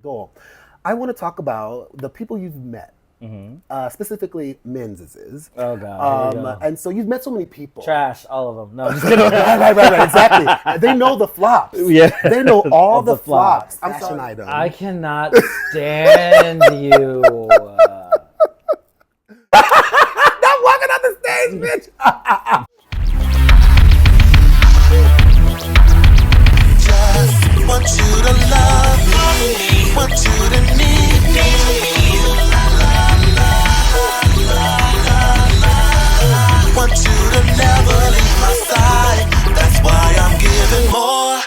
ど、I want to talk about the people you've met. Specifically men's. Oh God! And so you've met so many people. Trash, all of them. No, I'm just kidding. right, exactly. They know the flops. Yeah, they know all the flops. I'm fashion item. I cannot stand you. Not walking on the stage, bitch. Just want you to love me, want you to need me. Want you to never leave my side. That's why I'm giving more.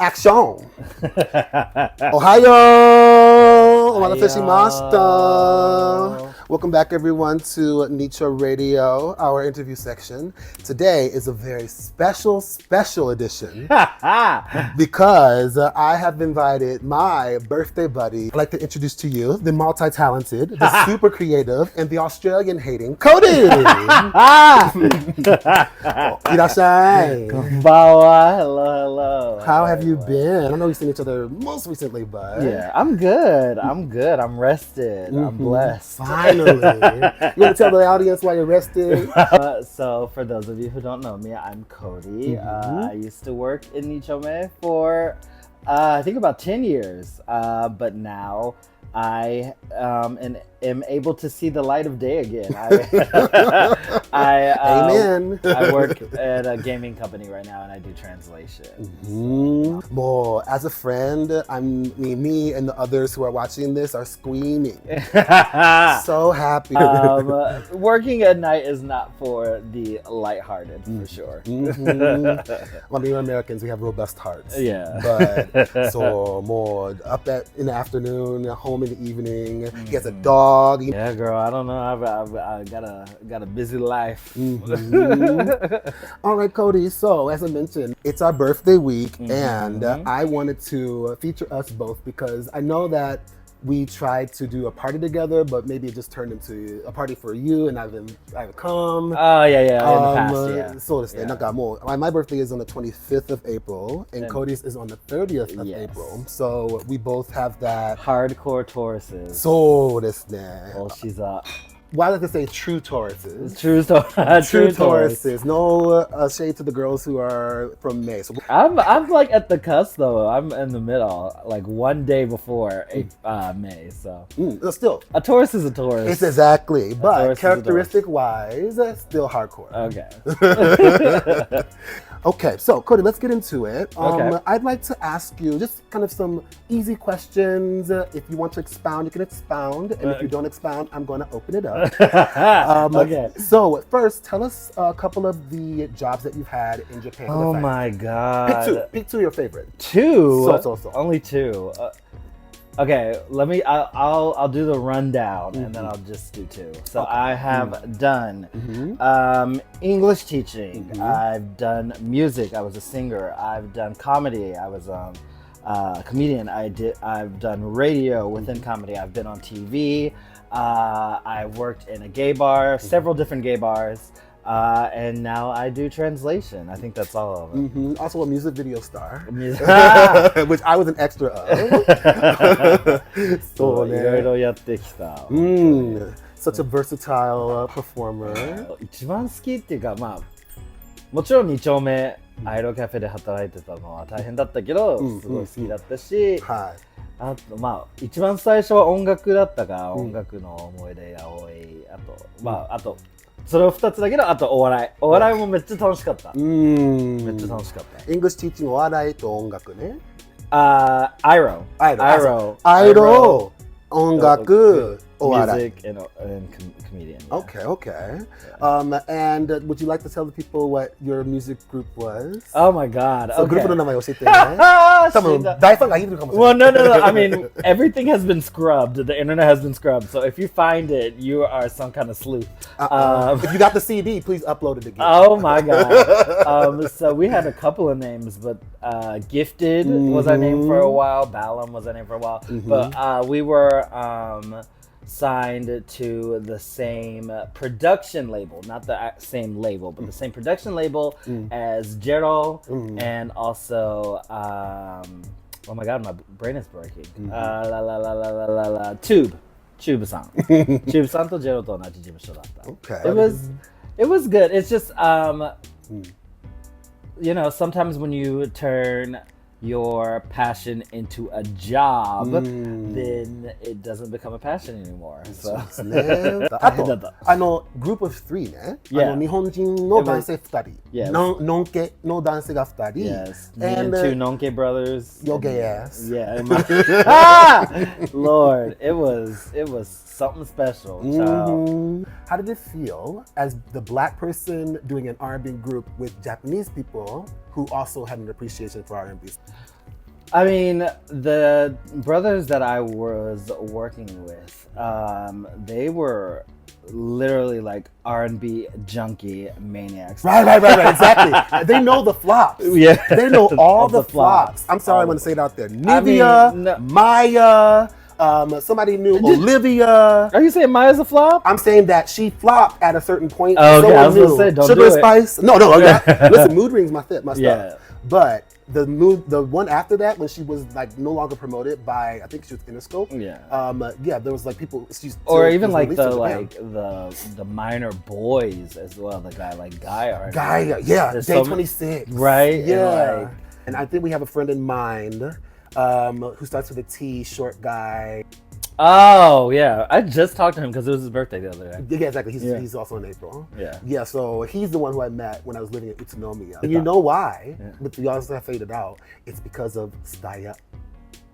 Action. Ohayo. Omatase shimashita. Welcome back, everyone, to Nicho Radio, our interview section. Today is a very special edition because I have invited my birthday buddy. I'd like to introduce to you the multi-talented, the super creative, and the Australian-hating Cody. Irashai. Konbanwa. Hello. How have you been? I know we've seen each other most recently, but... Yeah, I'm good. I'm rested. I'm blessed. Finally. You want to tell the audience why you're rested? So, for those of you who don't know me, I'm Cody. I used to work in chome for, I think about 10 years. But now I am able to see the light of day again. Amen. I work at a gaming company right now, and I do translation. Well, as a friend, me and the others who are watching this are screaming. So happy. Working at night is not for the lighthearted, for sure. Well, we're Americans, we have robust hearts. Yeah. But so more up in the afternoon, home in the evening. He has a dog. Yeah, girl. I don't know. I got a busy life. All right, Cody. So as I mentioned, it's our birthday week, and I wanted to feature us both because I know that we tried to do a party together, but maybe it just turned into a party for you, and I've come. Oh yeah, in the past, yeah. So to say, my birthday is on the 25th of April, and Cody's is on the 30th of April. So we both have that hardcore Tauruses. So desu ne. Well, she's a. Why do I say true Tauruses? True Tauruses. No shade to the girls who are from May. So I'm like at the cusp though. I'm in the middle, like one day before May. So still, a Taurus is a Taurus. It's exactly, but characteristic wise, still hardcore. Okay. Okay, so Cody, let's get into it. Okay. I'd like to ask you just kind of some easy questions. If you want to expound, you can expound. And if you don't expound, I'm going to open it up. Okay. So first, tell us a couple of the jobs that you've had in Japan. Oh my God. Pick two of your favorite. Two? So. Only two. Okay, I'll do the rundown and then I'll just do two. So I have done English teaching. I've done music. I was a singer. I've done comedy. I was a comedian. I've done radio within comedy. I've been on TV. I worked in a gay bar, several different gay bars. And now I do translation. I think that's all of it. Also a music video star, which I was an extra of. Such a versatile performer. 一番好きっていうか、まあもちろん2丁目アイロカフェで働いてたのは大変だったけど、すごい好きだったし、あとまあ一番最初は音楽だったから、音楽の思い出が多い。あとそれを2つだけど、あとお笑いもめっちゃ楽しかった。めっちゃ楽しかった。English teaching お笑いと音楽ね。アイロ、音楽、お笑い。 Music and comedian. Yeah. Okay. And would you like to tell the people what your music group was? Oh my God. グループの名前教えてね。多分大ファンがいるかもしれない。Well, no. I mean, everything has been scrubbed. The internet has been scrubbed. So if you find it, you are some kind of sleuth. If you got the CD, please upload it again. Oh my God. So we had a couple of names, but Gifted was our name for a while. Balam was our name for a while. But we were signed to the same production label, not the same label, but the same production label as Jero and also, oh my god, my brain is breaking. Tube-san. Tube-san と Jero と同じ事務所だった。Okay. It was good. It's just, you know, sometimes when you turn your passion into a job, then it doesn't become a passion anymore. So. そうですね。あと、group of three ね。日本人の男性2人。のんけの男性が2人。Yes. And two nonke brothers. Your gay ass. Yeah. Lord, it was something special. How did it feel as the Black person doing an R&B group with Japanese people who also had an appreciation for R&B? I mean, the brothers that I was working with, they were literally like R&B junkie maniacs. Right, exactly. They know the flops. Yeah. They know all the flops. I'm sorry, I'm going to say it out there. Nivea, Maya, somebody knew Olivia. Are you saying Maya's a flop? I'm saying that she flopped at a certain point. Oh, okay, I was going to say, don't Sugar do it. Spice. No, listen, Mood Rings my stuff. Yeah. But the one after that, when she was like no longer promoted by, I think she was Interscope. Yeah. There was like people. Or even like the minor boys as well. The guy like Guy. Yeah. Day 26. Right. Yeah. And I think we have a friend in mind who starts with a T, short guy. Oh, yeah. I just talked to him because it was his birthday the other day. Yeah, exactly. He's also in April. Yeah. Yeah, so he's the one who I met when I was living in Utsunomiya. And you know why? Yeah. But we also have faded out. It's because of Staya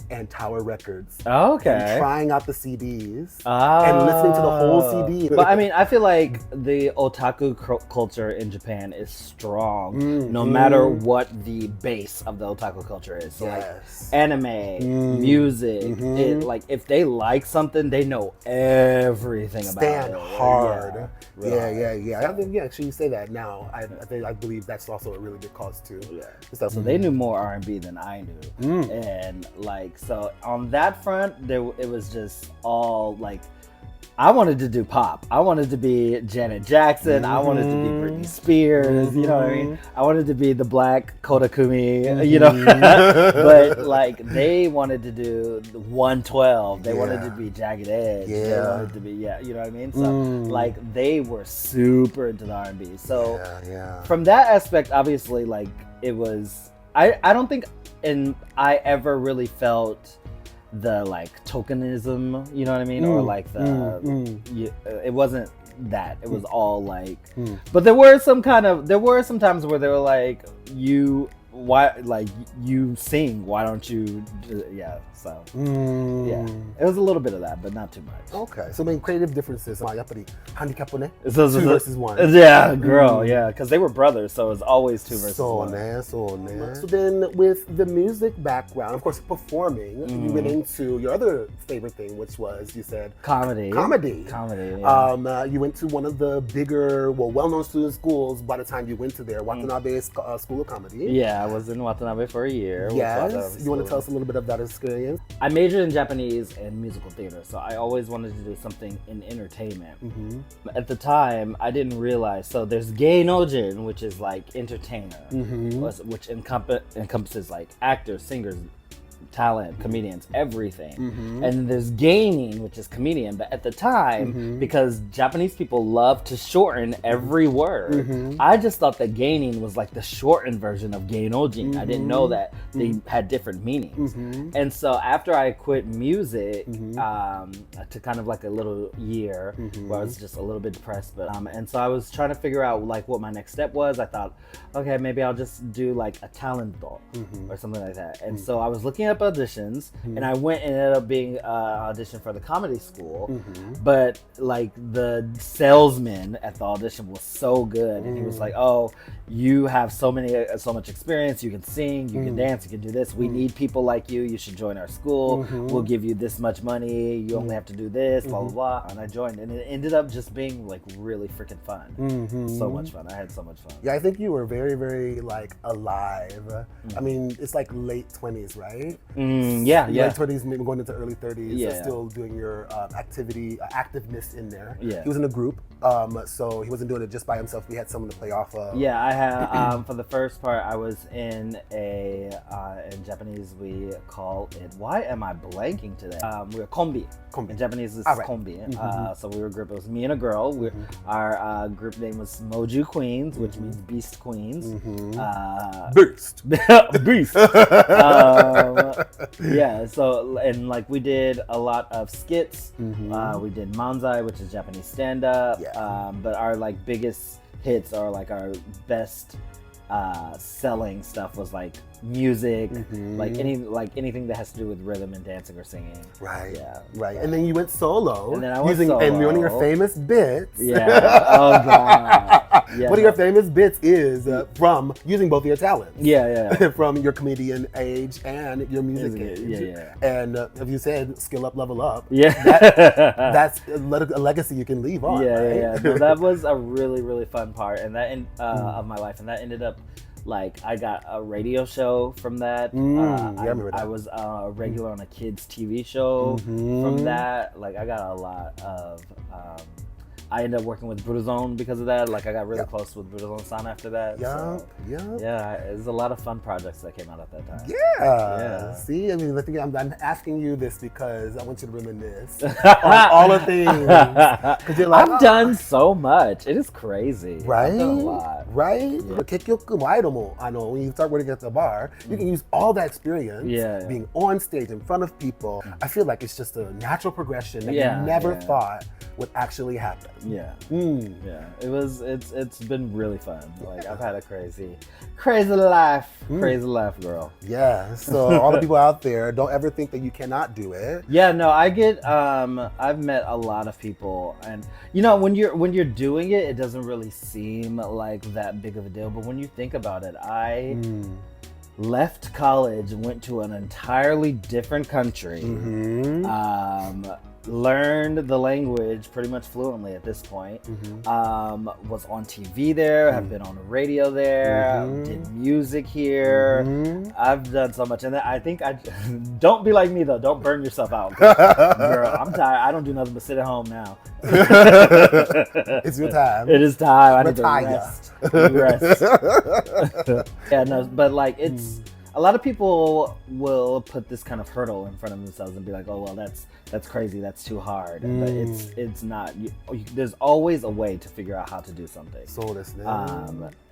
and Tower Records. Oh, okay. And trying out the CDs and listening to the whole CD. But I mean, I feel like the otaku culture in Japan is strong, no matter what the base of the otaku culture is. So like anime, music, it, like if they like something, they know everything about it. Stand hard. Yeah. I think actually you say that now. I believe that's also a really big cause too. Yeah. So they knew more R&B than I knew, and like. So on that front, it was just all like, I wanted to do pop. I wanted to be Janet Jackson. I wanted to be Britney Spears. You know what I mean? I wanted to be the Black Kodakumi. You know, but like they wanted to do the 112. They wanted to be Jagged Edge. They wanted to be you know what I mean? So like they were super into the R&B. So from that aspect, obviously, like it was. I don't think. And I ever really felt the like tokenism, you know what I mean, or like the it wasn't that. It was all like, but there were some times where they were like, you sing, why don't you? So it was a little bit of that, but not too much. Okay, so I mean, creative differences. やっぱりハンディキャップね。2 versus 1. Yeah, girl, yeah, because they were brothers, so it was always 2 versus 1. So then, with the music background, of course, performing, you went into your other favorite thing, which was, you said, comedy. Yeah. You went to one of the bigger, well-known student schools by the time you went to there, Watanabe School of Comedy. Yeah, I was in Watanabe for a year. Yes. You want to tell us a little bit of that experience? I majored in Japanese and musical theater, so I always wanted to do something in entertainment. At the time, I didn't realize, so there's Gaynojin, which is like entertainer, which encompasses like actors, singers, talent, comedians, everything. And there's gaining, which is comedian. But at the time, because Japanese people love to shorten every word, I just thought that gaining was like the shortened version of gainojin. I didn't know that they had different meanings. And so after I quit music, I took kind of like a little year where I was just a little bit depressed. But and so I was trying to figure out like what my next step was. I thought, okay, maybe I'll just do like a talento or something like that. And so I was looking up auditions, and I went and ended up being audition for the comedy school. But like the salesman at the audition was so good, and he was like, "Oh, you have so much experience. You can sing, you can dance, you can do this. We need people like you. You should join our school. We'll give you this much money. You only have to do this, blah, blah, blah. And I joined, and it ended up just being like really freaking fun. So much fun. I had so much fun. Yeah, I think you were very, very like alive. I mean, it's like late 20s, right? Yeah. Late 20s, maybe going into early 30s. Yeah. So still doing your activeness in there. Yeah. He was in a group, so he wasn't doing it just by himself. We had someone to play off of. Yeah, I had for the first part I was in in Japanese we call it, why am I blanking today? We were kombi. In Japanese it's kombi. So we were a group, it was me and a girl. Our group name was Moju Queens, which means Beast Queens. Beast. Beast. Yeah, so and like we did a lot of skits. We did manzai, which is Japanese stand-up. But our like biggest hits or like our best selling stuff was like music, like anything that has to do with rhythm and dancing or singing. Right. Yeah. Right. And then you went solo. And then I went solo. And one of your famous bits. Yeah. Oh god. Yeah, one of your famous bits is from using both of your talents. Yeah. From your comedian age and your music age. Yeah. And if you said skill up, level up. Yeah. That's a legacy you can leave on. Yeah. No, that was a really, really fun part, and that of my life, and that ended up. Like, I got a radio show from that. I remember that. I was a regular on a kids' TV show from that. Like, I got a lot of... I ended up working with Bruzone because of that. Like, I got really close with Bruzone-san after that. Yeah, there's a lot of fun projects that came out at that time. Yeah. See, I mean, I'm asking you this because I want you to reminisce on all the things. 'Cause you're like, I've done so much. It is crazy. Right? I've done a lot. Right? Yeah. 結局もアイドルもwhen you start working at the bar, you can use all that experience being on stage in front of people. I feel like it's just a natural progression that you never thought would actually happen. Yeah. It's been really fun. Like, I've had a crazy life. Crazy life, girl. Yeah. So all the people out there, don't ever think that you cannot do it. Yeah, no, I get I've met a lot of people, and you know, when you're doing it, it doesn't really seem like that big of a deal, but when you think about it, I left college, went to an entirely different country, learned the language pretty much fluently at this point, was on TV there, have been on the radio there, did music here. I've done so much, and I think don't be like me though, don't burn yourself out. Girl, I'm tired. I don't do nothing but sit at home now. It's your time. It is time. I need Retire. to rest. Yeah, no, but like it's a lot of people will put this kind of hurdle in front of themselves and be like, oh well, that's crazy, that's too hard. But it's not. There's always a way to figure out how to do something.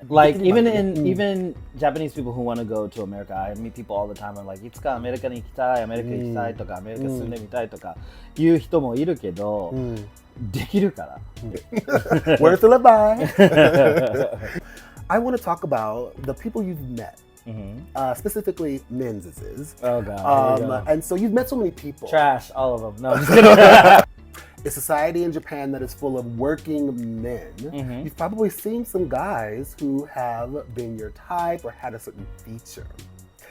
Like even Japanese people who want to go to America, I meet people all the time. I'm like, いつかアメリカに行きたい、アメリカ行きたいとか、アメリカ住んでみたいとかいう人もいるけど、できるから。Where's the bye? I want to talk about the people you've met. Specifically men's. Oh god. And so you've met so many people. Trash, all of them. No, I'm just kidding. A society in Japan that is full of working men. You've probably seen some guys who have been your type or had a certain feature.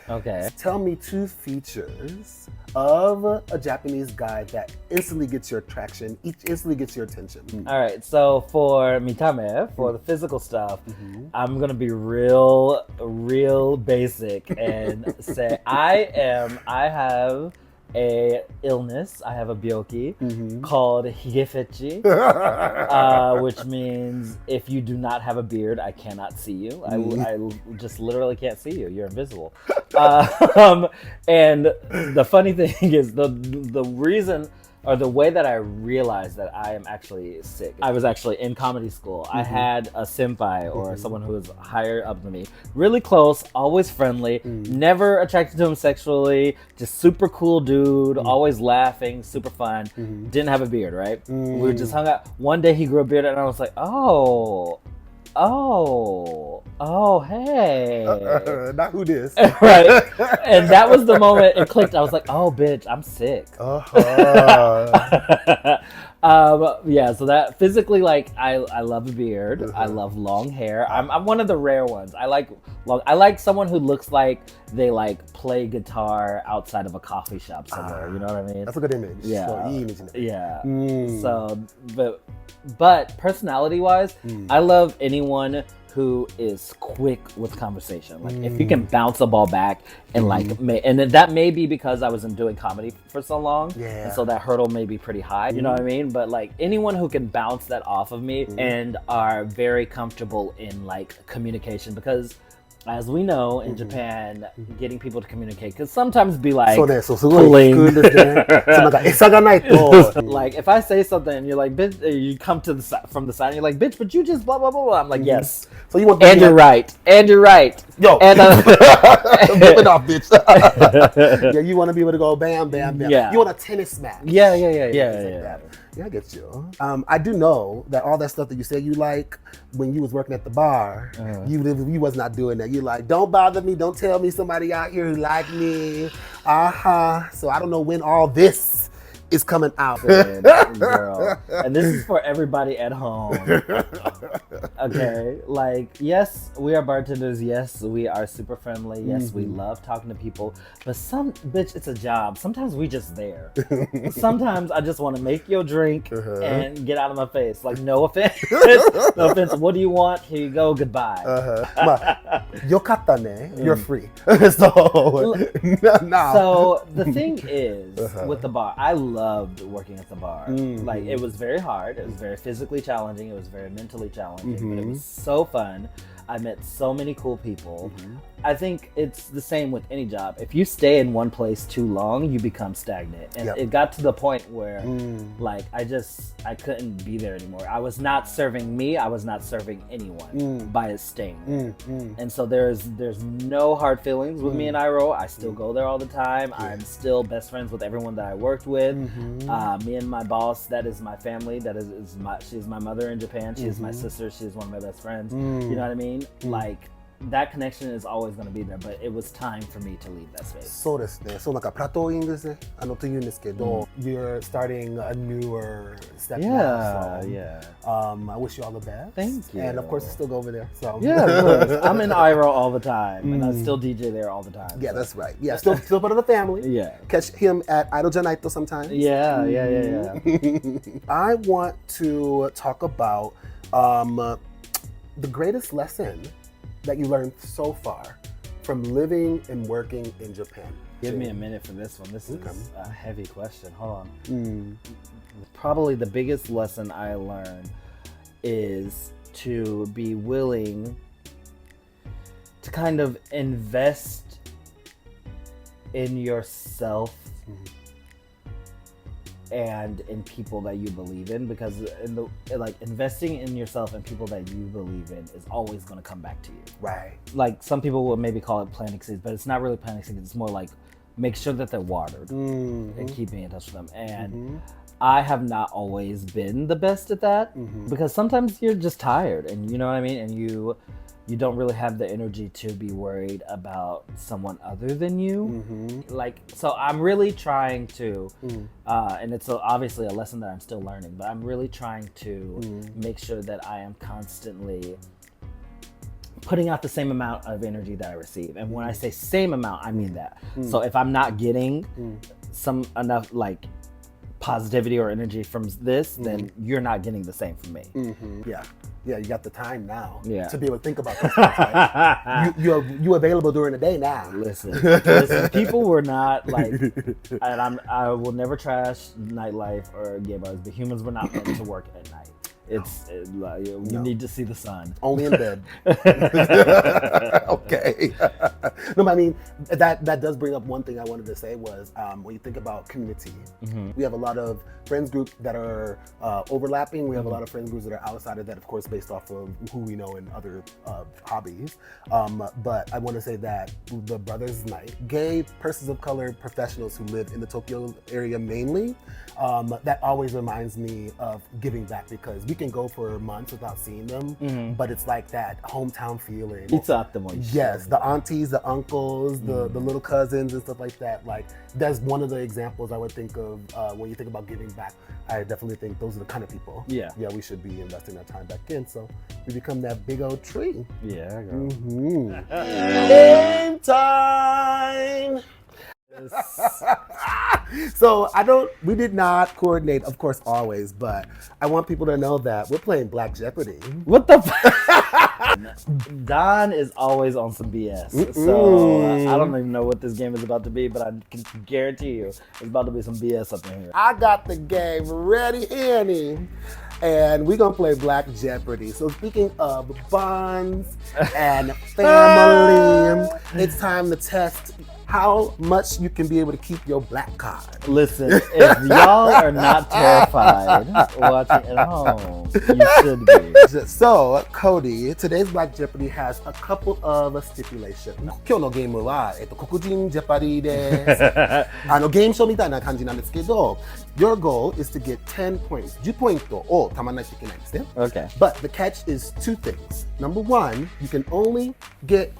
Okay. Tell me 2 features of a Japanese guy that instantly gets your attraction, instantly gets your attention. All right, so for mitame, for the physical stuff, I'm gonna be real basic and say I have a illness. I have a byoki called higefechi, which means if you do not have a beard, I cannot see you. I just literally can't see you. You're invisible. And the funny thing is the reason or the way that I realized that I am actually sick. I was actually in comedy school. I had a senpai or someone who was higher up than me, really close, always friendly, never attracted to him sexually, just super cool dude, always laughing, super fun, didn't have a beard, right? We just hung out. One day he grew a beard and I was like, oh, hey. Not who this. Right. And that was the moment it clicked. I was like, oh, bitch, I'm sick. Yeah, so that physically, like, I love a beard. I love long hair. I'm one of the rare ones. I like someone who looks like they like play guitar outside of a coffee shop somewhere. You know what I mean? That's a good image. Yeah. So,いいイメージね。Yeah. So, but personality wise, I love anyone who is quick with conversation. Like if you can bounce a ball back and like, and that may be because I wasn't doing comedy for so long. Yeah. And so that hurdle may be pretty high, you know what I mean? But like anyone who can bounce that off of me and are very comfortable in like communication, because as we know in Japan, getting people to communicate could sometimes be like そうね、そう、すごい聞くんですね。そう、なんか餌がないと。Like if I say something and you're like, bitch, you come to the side from the side and you're like, bitch, but you just blah blah blah blah. I'm like, yes. So you want And you're right. And you're right. Yo. And moving off, bitch. Yeah, you want to be able to go bam, bam, bam. Yeah. You want a tennis match. yeah. Yeah, I get you. I do know that all that stuff that you said you like when you was working at the bar, you was not doing that. You like, don't bother me, don't tell me somebody out here who like me. So I don't know when all this is coming out. Girl. And this is for everybody at home. Okay, like, yes, we are bartenders. Yes, we are super friendly. Yes, we love talking to people. But bitch, it's a job. Sometimes we just there. Sometimes I just want to make your drink and get out of my face. Like, no offense. No offense. What do you want? Here you go. Goodbye. まあ、よかったね。You're free. So, now. So the thing is, with the bar, I loved working at the bar. Like, it was very hard. It was very physically challenging. It was very mentally challenging. But it was so fun. I met so many cool people. I think it's the same with any job. If you stay in one place too long, you become stagnant. And it got to the point where like I couldn't be there anymore. I was not serving me. I was not serving anyone by staying there. And so there's no hard feelings with me and Iro. I still go there all the time. I'm still best friends with everyone that I worked with. Me and my boss, that is my family. That is she's my mother in Japan. She is my sister. She is one of my best friends. You know what I mean? Like, that connection is always going to be there, but it was time for me to leave that space. そうですね。そうなんかプラトーイングですね。と言うんですけど、you're starting a newer step now. So, I wish you all the best. Thank you. And of course, I still go over there. So Yeah, of course. I'm in Iro all the time, and I still DJ there all the time. Yeah, so. that's right. Yeah, still part of the family. Yeah. Catch him at Idol Janaito sometimes. Yeah. I want to talk about the greatest lesson that you learned so far from living and working in Japan. Give me a minute for this one. This is a heavy question. Hold on. Probably the biggest lesson I learned is to be willing to kind of invest in yourself and in people that you believe in, because investing in yourself and people that you believe in is always going to come back to you. Right. Like, some people will maybe call it planting seeds, but it's not really planting seeds. It's more like make sure that they're watered and keeping in touch with them. And I have not always been the best at that because sometimes you're just tired, and you know what I mean, and you don't really have the energy to be worried about someone other than you. Like, so I'm really trying to, and it's obviously a lesson that I'm still learning, but I'm really trying to make sure that I am constantly putting out the same amount of energy that I receive. And when I say same amount, I mean that. So if I'm not getting enough like positivity or energy from this, then you're not getting the same from me. Yeah, you got the time now to be able to think about those things. Right? You available during the day now. Listen, people were not like, and I will never trash nightlife or gay bars, but humans were not meant to work at night. You need to see the sun. Only in bed. Okay. No, but I mean, that does bring up one thing I wanted to say was when you think about community, we have a lot of friends groups that are overlapping. We have a lot of friends groups that are outside of that, of course, based off of who we know and other hobbies. But I want to say that the Brothers Night, gay persons of color professionals who live in the Tokyo area mainly, that always reminds me of giving back, because we you can go for months without seeing them, but it's like that hometown feeling. いつ会っても一緒。 Yes, the aunties, the uncles, the little cousins and stuff like that. Like that's one of the examples I would think of when you think about giving back. I definitely think those are the kind of people. Yeah. Yeah, we should be investing our time back in. So we become that big old tree. Yeah, girl. In time. So we did not coordinate, of course, always, but I want people to know that we're playing Black Jeopardy. What the Don is always on some BS. So I don't even know what this game is about to be, but I can guarantee you it's about to be some BS up in here. I got the game ready, Annie. And we're gonna play Black Jeopardy. So speaking of bonds and family, it's time to test how much you can be able to keep your black card. Listen, if y'all are not terrified watching at home, you should be. So, Cody, today's Black Jeopardy has a couple of stipulations. 今日のゲームは、黒人ジェパリーです。ゲームショーみたいな感じなんですけど、your goal is to get 10 points. 10ポイントを貯まらないといけないんですね。Okay. But the catch is two things. Number one, you can only get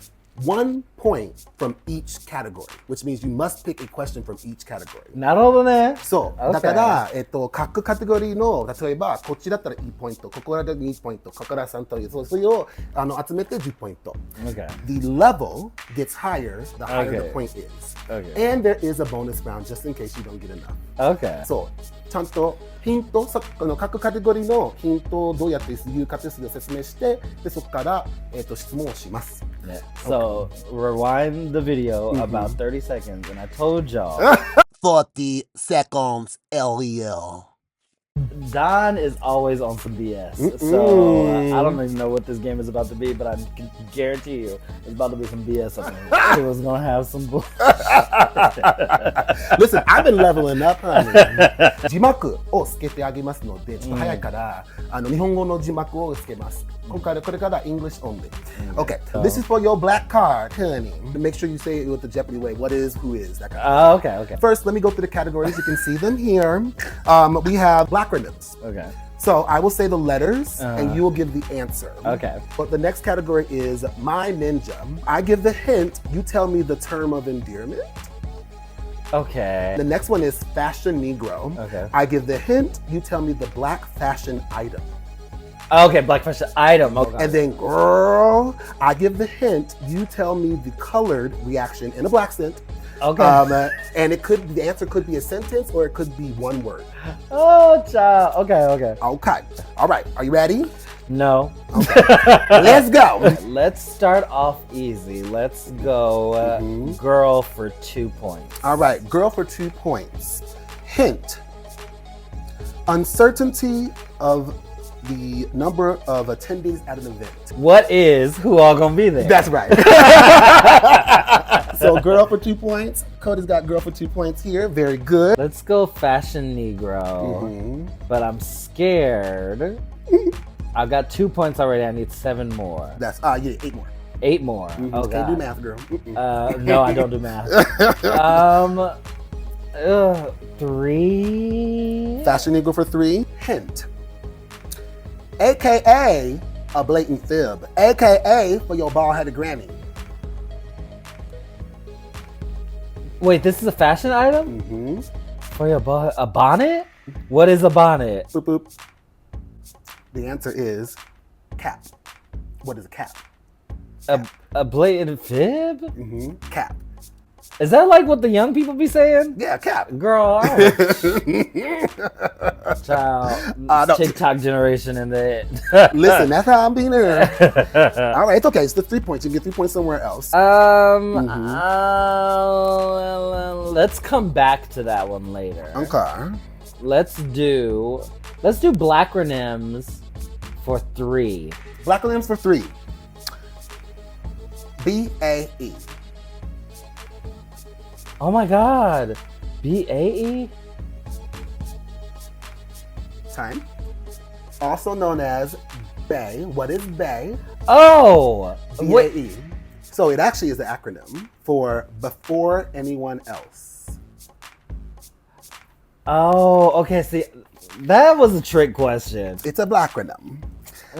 1 point from each category, which means you must pick a question from each category. なるほどね。そう。 Okay. だから、各カテゴリーの、例えば、こっちだったら1ポイント、ここだったら2ポイント、ここから3ポイント、それを集めて10ポイント。Okay. The level gets higher, the higher Okay. the point is. Okay. And there is a bonus round just in case you don't get enough. Okay. そう。ちゃんとヒント、各カテゴリーのヒントをどうやって言うかというのを説明して、でそこから、質問をします。Yeah. So rewind the video about 30 seconds, and I told y'all 40 seconds, LEL. Don is always on some BS. So I don't even know what this game is about to be, but I can guarantee you it's about to be some BS up in here. It was gonna have some bull. Listen, I've been leveling up, honey. 字幕をつけてあげますので、ちょっと早いから、日本語の字幕をつけます。これから English only. Okay, this is for your black card, honey. Make sure you say it with the Jeopardy way. What is, who is, that kind of thing. Okay. First, let me go through the categories. You can see them here. We have acronyms. Okay. So I will say the letters and you will give the answer. Okay. But the next category is My Ninja. I give the hint, you tell me the term of endearment. Okay. The next one is Fashion Negro. Okay. I give the hint, you tell me the black fashion item. Okay, black fashion item. Okay. And then girl, I give the hint, you tell me the colored reaction in a black scent. Okay. And the answer could be a sentence or it could be one word. Oh, child. Okay. Okay. All right. Are you ready? No. Okay. Let's go. Let's start off easy. Let's go girl for 2 points. All right. Girl for 2 points. Hint. Uncertainty of the number of attendees at an event. What is who all gonna be there? That's right. So girl for 2 points. Cody's got girl for 2 points here. Very good. Let's go fashion Negro. But I'm scared. I got 2 points already. I need 7 more. That's 8 more. 8 more. Oh, Can't do God. math, girl. No, I don't do math. 3. Fashion Eagle for 3. Hint. AKA a blatant fib. AKA for your bald-headed granny. Wait, this is a fashion item? For your a bonnet? What is a bonnet? Boop, boop. The answer is cap. What is a cap? A blatant fib? Cap. Is that like what the young people be saying? Yeah, cap. Girl, child, No. TikTok generation in the Listen, that's how I'm being here. All right, it's okay. It's the 3 points. You can get 3 points somewhere else. Let's come back to that one later. Okay. Let's do blackronyms for 3. Black limbs for 3. BAE. Oh my God, BAE? Time. Also known as BAE. What is BAE? Oh, BAE. So it actually is the acronym for Before Anyone Else. Oh, okay. See, That was a trick question. It's a blackronym.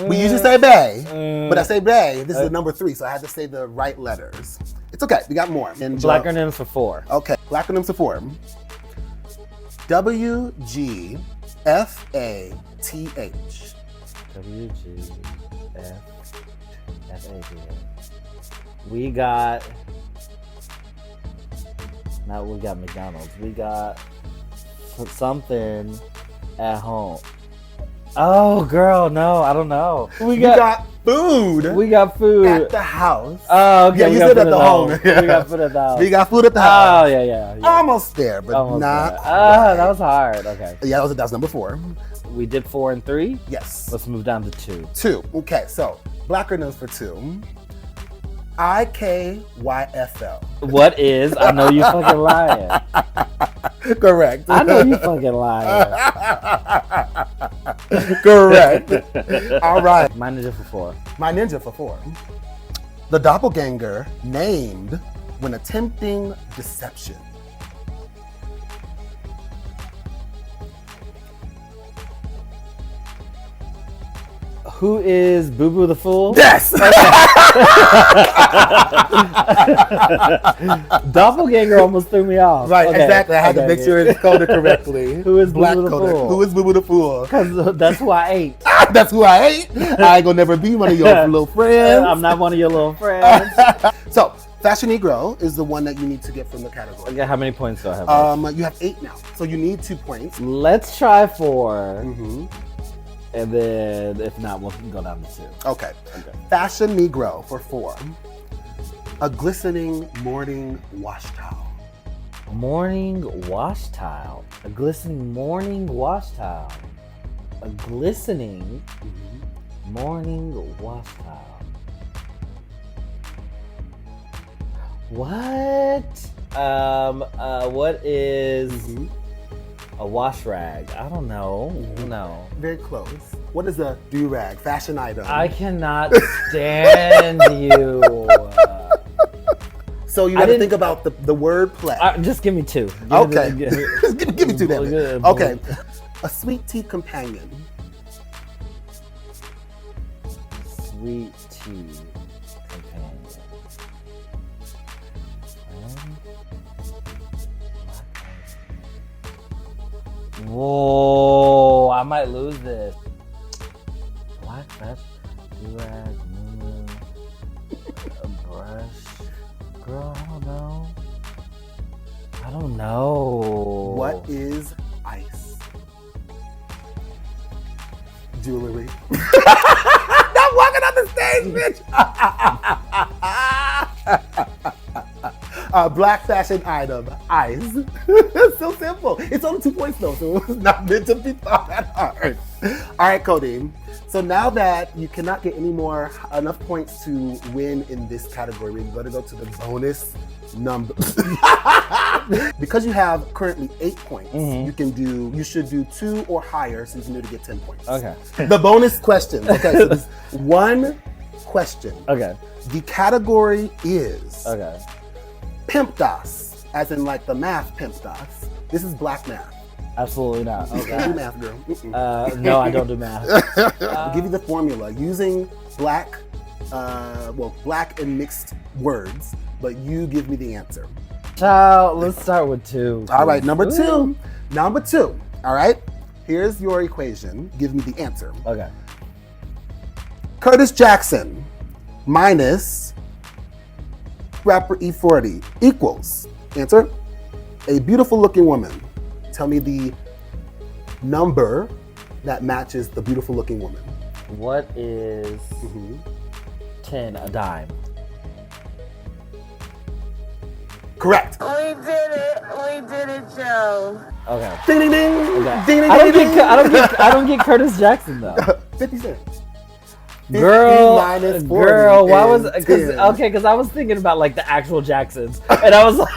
We usually say bay, but I say bay. This is the number 3, so I had to say the right letters. It's okay. We got more. Blackronyms for 4. Okay. Blackronyms for 4. WGFATH. WGFATH. We got McDonald's. We got something at home. Oh, girl, no, I don't know. We got food. We got food at the house. Oh, okay. Yeah, you said at the home. We got food at the house. We got food at the house. Oh, yeah. Almost there, but Almost not. there. Ah, that was hard. Okay. Yeah, that was number 4. We did 4 and 3. Yes. Let's move down to 2. 2. Okay, so blackronyms for 2. IKYFL. What is? I know you fucking lying. Correct. I know you fucking lying. Correct. All right. My ninja for 4. My ninja for 4. The doppelganger named when attempting deception. Who is Boo Boo the Fool? Yes! Doppelganger almost threw me off. Right, Okay. exactly. I had to make sure it's coded correctly. Who is Boo Black Boo the coded. Fool? Who is Boo Boo the Fool? Because that's who I ate. That's who I hate. I ain't gonna never be one of your little friends. I'm not one of your little friends. So, Fashion Negro is the one that you need to get from the category. Okay, how many points do I have? You have 8 now, so you need 2 points. Let's try 4. Mm-hmm. And then, if not, we'll go down to 2. Okay. Fashion Negro for 4. A glistening morning wash towel. Morning wash towel. A glistening morning wash towel. A glistening morning wash towel. What? What is a wash rag? I don't know. No. Very close. What is a do-rag? Fashion item. I cannot stand you. So you got to think about the word play. Just give me 2. Okay. Give give me 2 then. Good. Okay. A sweet tea companion. Sweet tea companion. Whoa, I might lose this. Black Fetch, do-rag, moo, a brush. Girl, I don't know. What is ice? Jewelry. Not walking on the stage, bitch. Black fashion item, ice. It's so simple. It's only 2 points though, so it's not meant to be thought that hard. All right, Cody. So now that you cannot get enough points to win in this category, we're going to go to the bonus number. Because you have currently 8 points, you should do 2 or higher, so you can do to get 10 points. Okay. The bonus question. Okay, so there's 1 question. Okay. The category is Okay. Pimp Das, as in like the math Pimp Das. This is black math. Absolutely not. You can't do math, girl. No, I don't do math. I'll give you the formula using black and mixed words, but you give me the answer. Child, let's start with 2. All right, number 2. Number 2. All right, here's your equation. Give me the answer. Okay. Curtis Jackson minus rapper E40 equals, answer, a beautiful looking woman. Tell me the number that matches the beautiful looking woman. What is 10 a dime? Correct. We did it, Joe. Okay. Ding ding ding. Okay. Ding ding I ding. don't get Curtis Jackson though. 50 cents. Girl, 50 minus 40 girl, why was is because 10. because I was thinking about like the actual Jacksons, and I was like,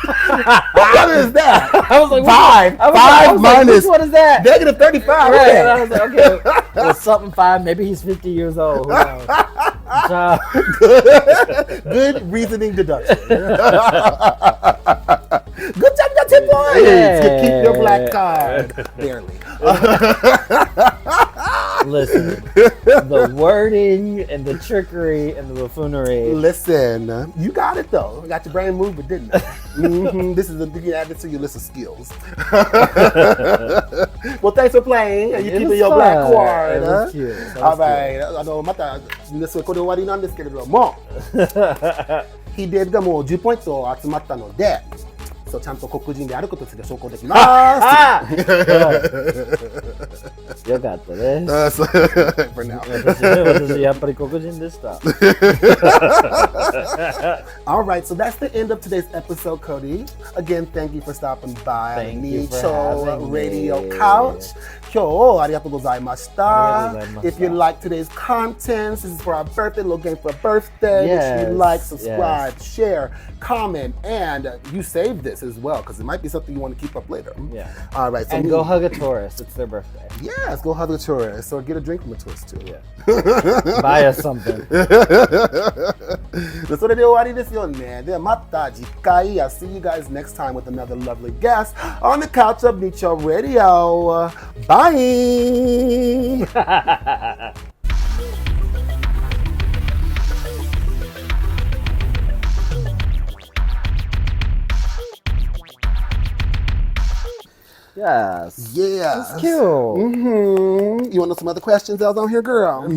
What is that? I was like, Five. I was Five like, minus what is that? Negative 35. Right, and I was like, okay, well, something 5. Maybe he's 50 years old. Who knows? Good reasoning deduction. Good job, you got 10 points. Yeah. Keep your black card. Barely. Listen, the wording and the trickery and the buffoonery. Listen, you got it though. Got your brain moving, didn't it? This is you add it to your list of skills. Well, thanks for playing. You It keeping was your fun. black card. It was cute. That was Alright. またこれで終わりなんですけれども、ヒデがもう10ポイント集まったので、そうちゃんと黒人であることについて証拠できます。よかったです。For now. 私やっぱり黒人でした。All right, so that's the end of today's episode, Cody. Again, thank you for stopping by Thank you for Nicho having me. Radio Couch. 今日ありがとうございました。ありがとうございました If you like today's content, this is for our birthday, little game for a birthday. Yes, If you like, subscribe, yes. share, comment, and you save this as well because it might be something you want to keep up later. Yeah. All right, so And go hug a tourist. It's their birthday. Yes, go hug a tourist or get a drink from a tourist too. Yeah. Buy us something. でそれで終わりですよね。ではまた次回。I'll see you guys next time with another lovely guest on the couch of Nicho Radio. Bye! Yes. Yeah. That's cute. You want to know some other questions that was on here, girl?